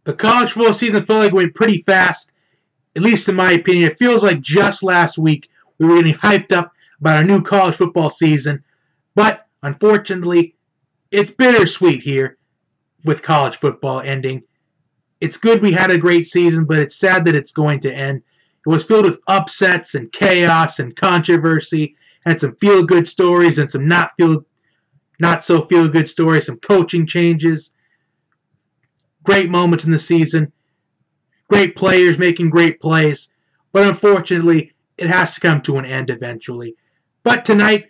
The college football season felt like it went pretty fast, at least in my opinion. It feels like just last week we were getting hyped up about our new college football season, but unfortunately, it's bittersweet here with college football ending. It's good we had a great season, but it's sad that it's going to end. It was filled with upsets and chaos and controversy, and some feel-good stories and some not so feel-good stories, some coaching changes, great moments in the season, great players making great plays, but unfortunately, it has to come to an end eventually. But tonight,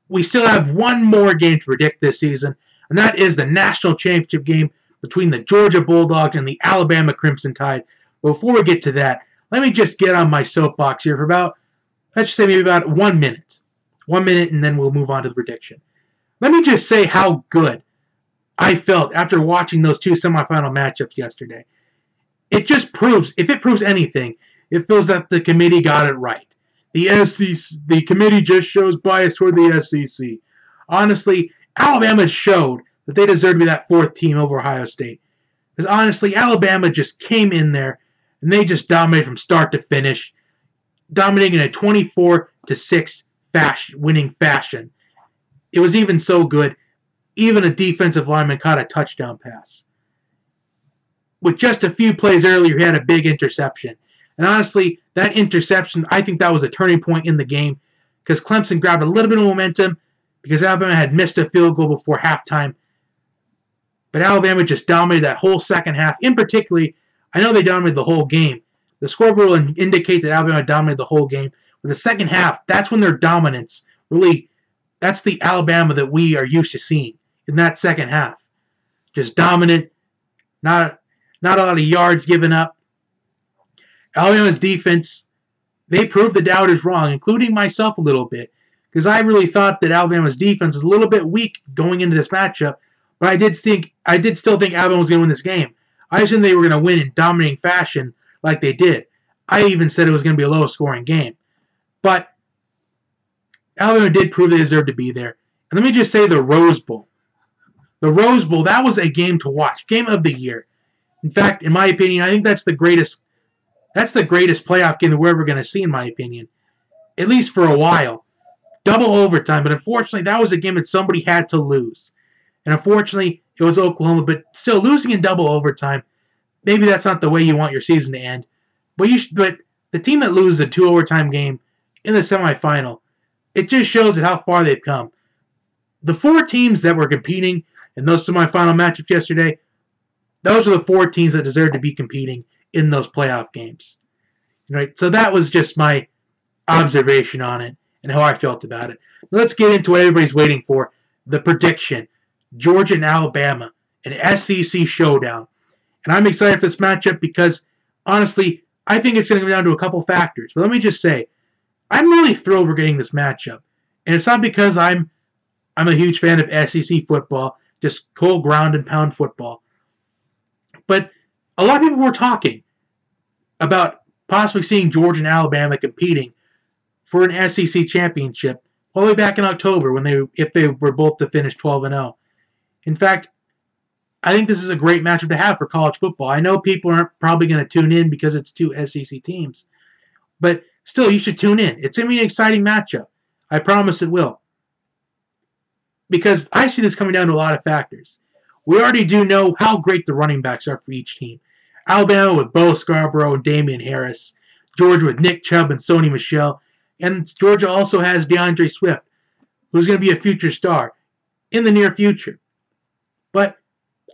we still have one more game to predict this season, and that is the national championship game between the Georgia Bulldogs and the Alabama Crimson Tide. Before we get to that, let me just get on my soapbox here for about, let's just say maybe about 1 minute. 1 minute, and then we'll move on to the prediction. Let me just say how good I felt after watching those two semifinal matchups yesterday. It just proves, if it proves anything, it feels that the committee got it right. The committee just shows bias toward the SEC. Honestly, Alabama showed that they deserve to be that fourth team over Ohio State. Because honestly, Alabama just came in there and they just dominated from start to finish, dominating in a 24-6 winning fashion. It was even so good, even a defensive lineman caught a touchdown pass. With just a few plays earlier, he had a big interception. And honestly, that interception, I think that was a turning point in the game because Clemson grabbed a little bit of momentum because Alabama had missed a field goal before halftime. But Alabama just dominated that whole second half. In particular, I know they dominated the whole game. The scoreboard will indicate that Alabama dominated the whole game. But the second half, that's when their dominance really, that's the Alabama that we are used to seeing in that second half. Just dominant, not a lot of yards given up. Alabama's defense, they proved the doubters wrong, including myself a little bit, because I really thought that Alabama's defense was a little bit weak going into this matchup, but I did still think Alabama was going to win this game. I assumed they were going to win in dominating fashion like they did. I even said it was going to be a low-scoring game. But Alabama did prove they deserved to be there. And let me just say the Rose Bowl. The Rose Bowl, that was a game to watch. Game of the year. In fact, in my opinion, I think that's the greatest playoff game that we're ever going to see, in my opinion. At least for a while. Double overtime, but unfortunately, that was a game that somebody had to lose. And unfortunately, it was Oklahoma, but still, losing in double overtime, maybe that's not the way you want your season to end. But the team that loses a 2-overtime game in the semifinal, it just shows how far they've come. The 4 teams that were competing in those semifinal matchups yesterday, those are the 4 teams that deserve to be competing in those playoff games. Right? So that was just my observation on it and how I felt about it. Let's get into what everybody's waiting for, the prediction. Georgia and Alabama, an SEC showdown. And I'm excited for this matchup because, honestly, I think it's going to come down to a couple factors. But let me just say, I'm really thrilled we're getting this matchup. And it's not because I'm a huge fan of SEC football, just cold ground and pound football. But a lot of people were talking about possibly seeing Georgia and Alabama competing for an SEC championship all the way back in October if they were both to finish 12-0. In fact, I think this is a great matchup to have for college football. I know people aren't probably going to tune in because it's 2 SEC teams. But still, you should tune in. It's going to be an exciting matchup. I promise it will. Because I see this coming down to a lot of factors. We already do know how great the running backs are for each team. Alabama with Bo Scarborough and Damian Harris. Georgia with Nick Chubb and Sony Michel. And Georgia also has DeAndre Swift, who's going to be a future star in the near future. But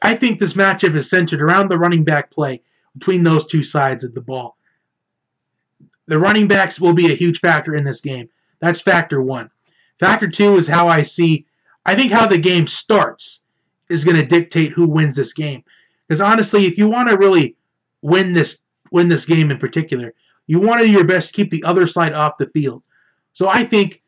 I think this matchup is centered around the running back play between those two sides of the ball. The running backs will be a huge factor in this game. That's factor 1. Factor 2 is I think how the game starts is going to dictate who wins this game. Because honestly, if you want to really win this game in particular, you want to do your best to keep the other side off the field. So I think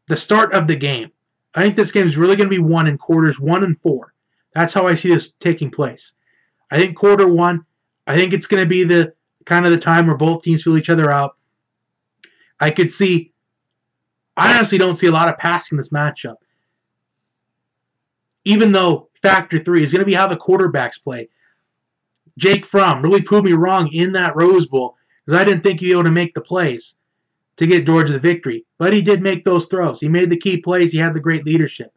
the start of the game, I think this game is really going to be won in quarters 1 and 4. That's how I see this taking place. I think quarter 1, I think it's going to be the kind of the time where both teams feel each other out. I honestly don't see a lot of passing in this matchup. Even though factor 3 is going to be how the quarterbacks play. Jake Fromm really proved me wrong in that Rose Bowl because I didn't think he'd be able to make the plays to get Georgia the victory. But he did make those throws. He made the key plays. He had the great leadership.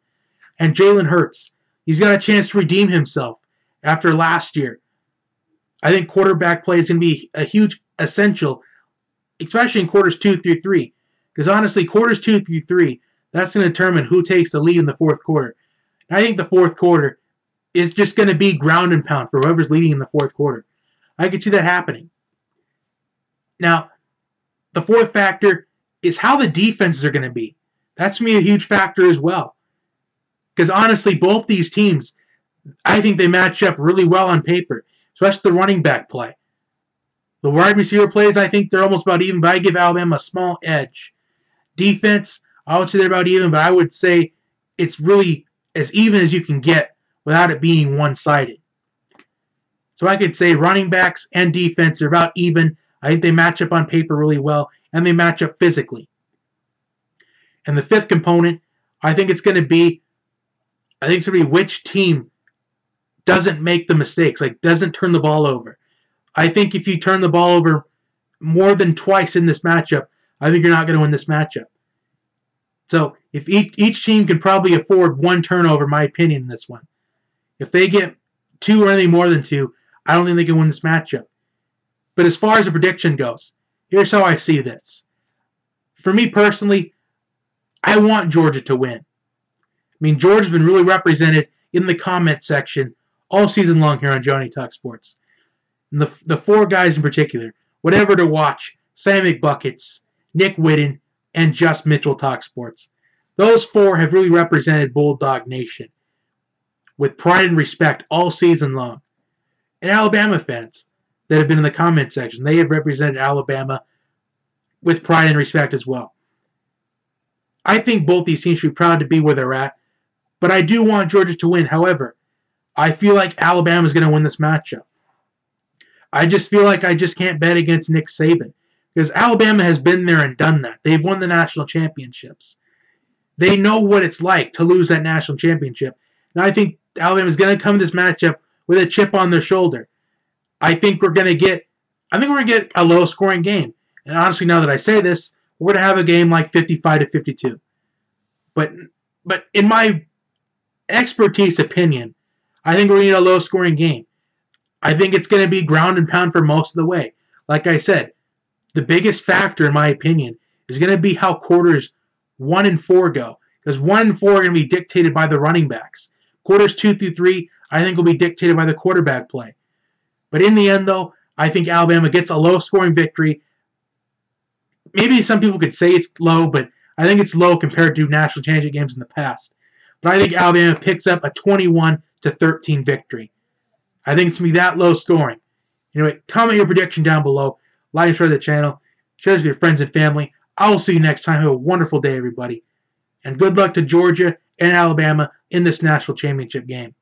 And Jalen Hurts, he's got a chance to redeem himself after last year. I think quarterback play is going to be a huge essential, especially in quarters 2 through 3. Because honestly, quarters 2 through 3, that's going to determine who takes the lead in the fourth quarter. And I think the fourth quarter is just going to be ground and pound for whoever's leading in the fourth quarter. I could see that happening. Now, the fourth factor is how the defenses are going to be. That's going to be a huge factor as well. Because honestly, both these teams, I think they match up really well on paper, especially the running back play. The wide receiver plays, I think they're almost about even, but I give Alabama a small edge. Defense, I would say they're about even, but I would say it's really as even as you can get without it being one-sided. So I could say running backs and defense are about even. I think they match up on paper really well, and they match up physically. And the fifth component, I think it's going to be which team doesn't make the mistakes, like doesn't turn the ball over. I think if you turn the ball over more than twice in this matchup, I think you're not going to win this matchup. So if each team can probably afford one turnover, in my opinion, in this one. If they get 2 or anything more than 2, I don't think they can win this matchup. But as far as the prediction goes, here's how I see this. For me personally, I want Georgia to win. I mean, Georgia's been really represented in the comment section all season long here on Johnny Talk Sports. And the 4 guys in particular, whatever to watch, Sam McBuckets, Nick Whitten, and Just Mitchell Talk Sports. Those 4 have really represented Bulldog Nation with pride and respect all season long. And Alabama fans that have been in the comment section, they have represented Alabama with pride and respect as well. I think both these teams should be proud to be where they're at, but I do want Georgia to win. However, I feel like Alabama is going to win this matchup. I just feel like I just can't bet against Nick Saban because Alabama has been there and done that. They've won the national championships. They know what it's like to lose that national championship. And I think Alabama is going to come to this matchup with a chip on their shoulder. I think we're going to get a low-scoring game. And honestly, now that I say this, we're going to have a game like 55-52. But in my expertise opinion, I think we're going to get a low-scoring game. I think it's going to be ground and pound for most of the way. Like I said, the biggest factor, in my opinion, is going to be how quarters 1 and 4 go. Because 1 and 4 are going to be dictated by the running backs. Quarters 2 through 3, I think, will be dictated by the quarterback play. But in the end, though, I think Alabama gets a low-scoring victory. Maybe some people could say it's low, but I think it's low compared to national championship games in the past. But I think Alabama picks up a 21-13 victory. I think it's going to be that low scoring. Anyway, comment your prediction down below. Like and share the channel. Share it with your friends and family. I will see you next time. Have a wonderful day, everybody. And good luck to Georgia and Alabama in this national championship game.